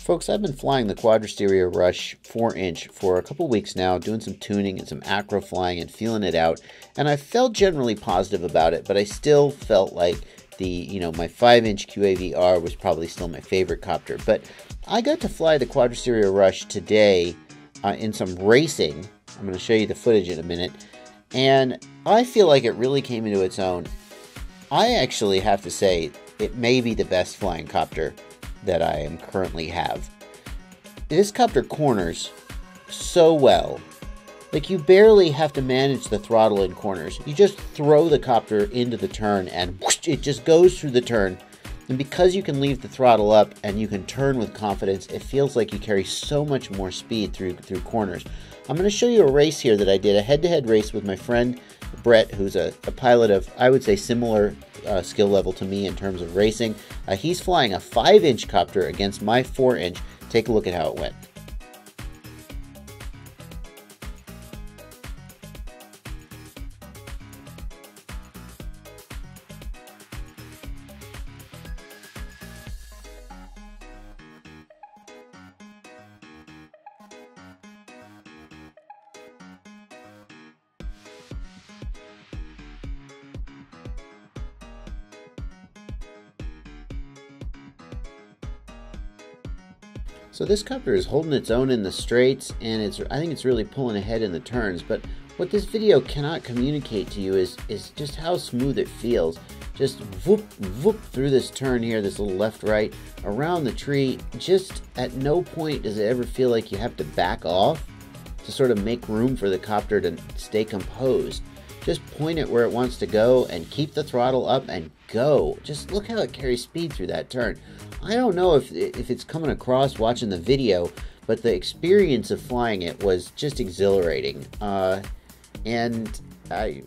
Folks, I've been flying the Quadrysteria Rush 4-inch for a couple weeks now, doing some tuning and some acro flying and feeling it out. And I felt generally positive about it, but I still felt like my 5-inch QAVR was probably still my favorite copter. But I got to fly the Quadrysteria Rush today in some racing. I'm going to show you the footage in a minute. And I feel like it really came into its own. I actually have to say it may be the best flying copter that I am currently have. This copter corners so well. Like, you barely have to manage the throttle in corners. You just throw the copter into the turn and whoosh, it just goes through the turn. And because you can leave the throttle up and you can turn with confidence, it feels like you carry so much more speed through corners. I'm going to show you a race here that I did, a head-to-head race with my friend Brett, who's a pilot of, I would say, similar skill level to me in terms of racing. He's flying a 5-inch copter against my 4-inch. Take a look at how it went. So this copter is holding its own in the straights, and I think it's really pulling ahead in the turns. But what this video cannot communicate to you is just how smooth it feels. Just whoop, whoop through this turn here, this little left-right, around the tree. Just at no point does it ever feel like you have to back off to sort of make room for the copter to stay composed. Just point it where it wants to go and keep the throttle up and go. Just look how it carries speed through that turn. I don't know if it's coming across watching the video, but the experience of flying it was just exhilarating. And I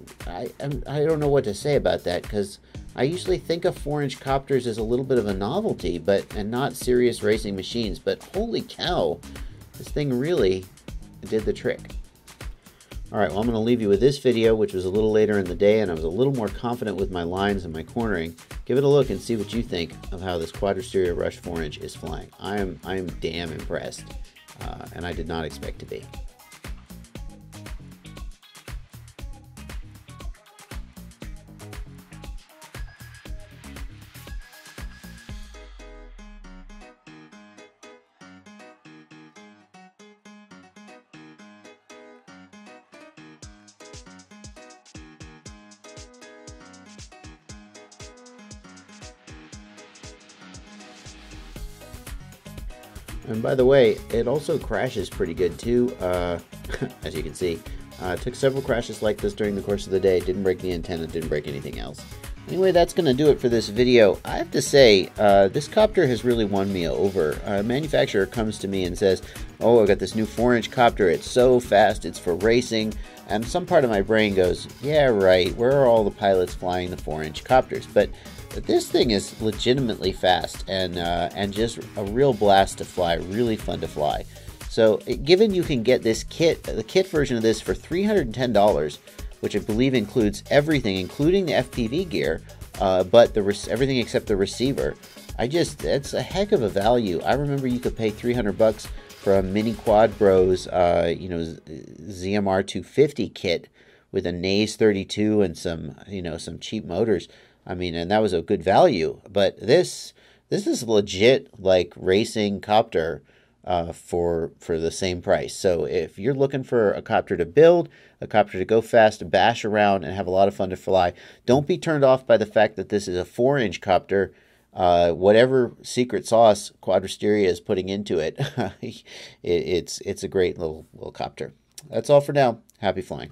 don't know what to say about that, because I usually think of 4-inch copters as a little bit of a novelty, and not serious racing machines. But holy cow, this thing really did the trick. Alright, well, I'm going to leave you with this video, which was a little later in the day, and I was a little more confident with my lines and my cornering. Give it a look and see what you think of how this Quadrysteria Rush 4-inch is flying. I am damn impressed, and I did not expect to be. And by the way, it also crashes pretty good too, as you can see. Took several crashes like this during the course of the day. Didn't break the antenna, didn't break anything else. Anyway, that's going to do it for this video. I have to say, this copter has really won me over. A manufacturer comes to me and says, oh, I've got this new 4-inch copter. It's so fast, it's for racing. And some part of my brain goes, yeah, right, where are all the pilots flying the 4-inch copters? But this thing is legitimately fast and just a real blast to fly, really fun to fly. So given you can get this kit, the kit version of this for $310, which I believe includes everything, including the FPV gear, but everything except the receiver, that's a heck of a value. I remember you could pay $300 for a Mini Quad Bros, ZMR 250 kit with a Naze 32 and some cheap motors. I mean, and that was a good value. But this is legit, like, racing copter for the same price. So if you're looking for a copter to build, a copter to go fast, bash around, and have a lot of fun to fly, don't be turned off by the fact that this is a 4-inch copter. Whatever secret sauce Quadrysteria is putting into it, it's a great little copter. That's all for now. Happy flying.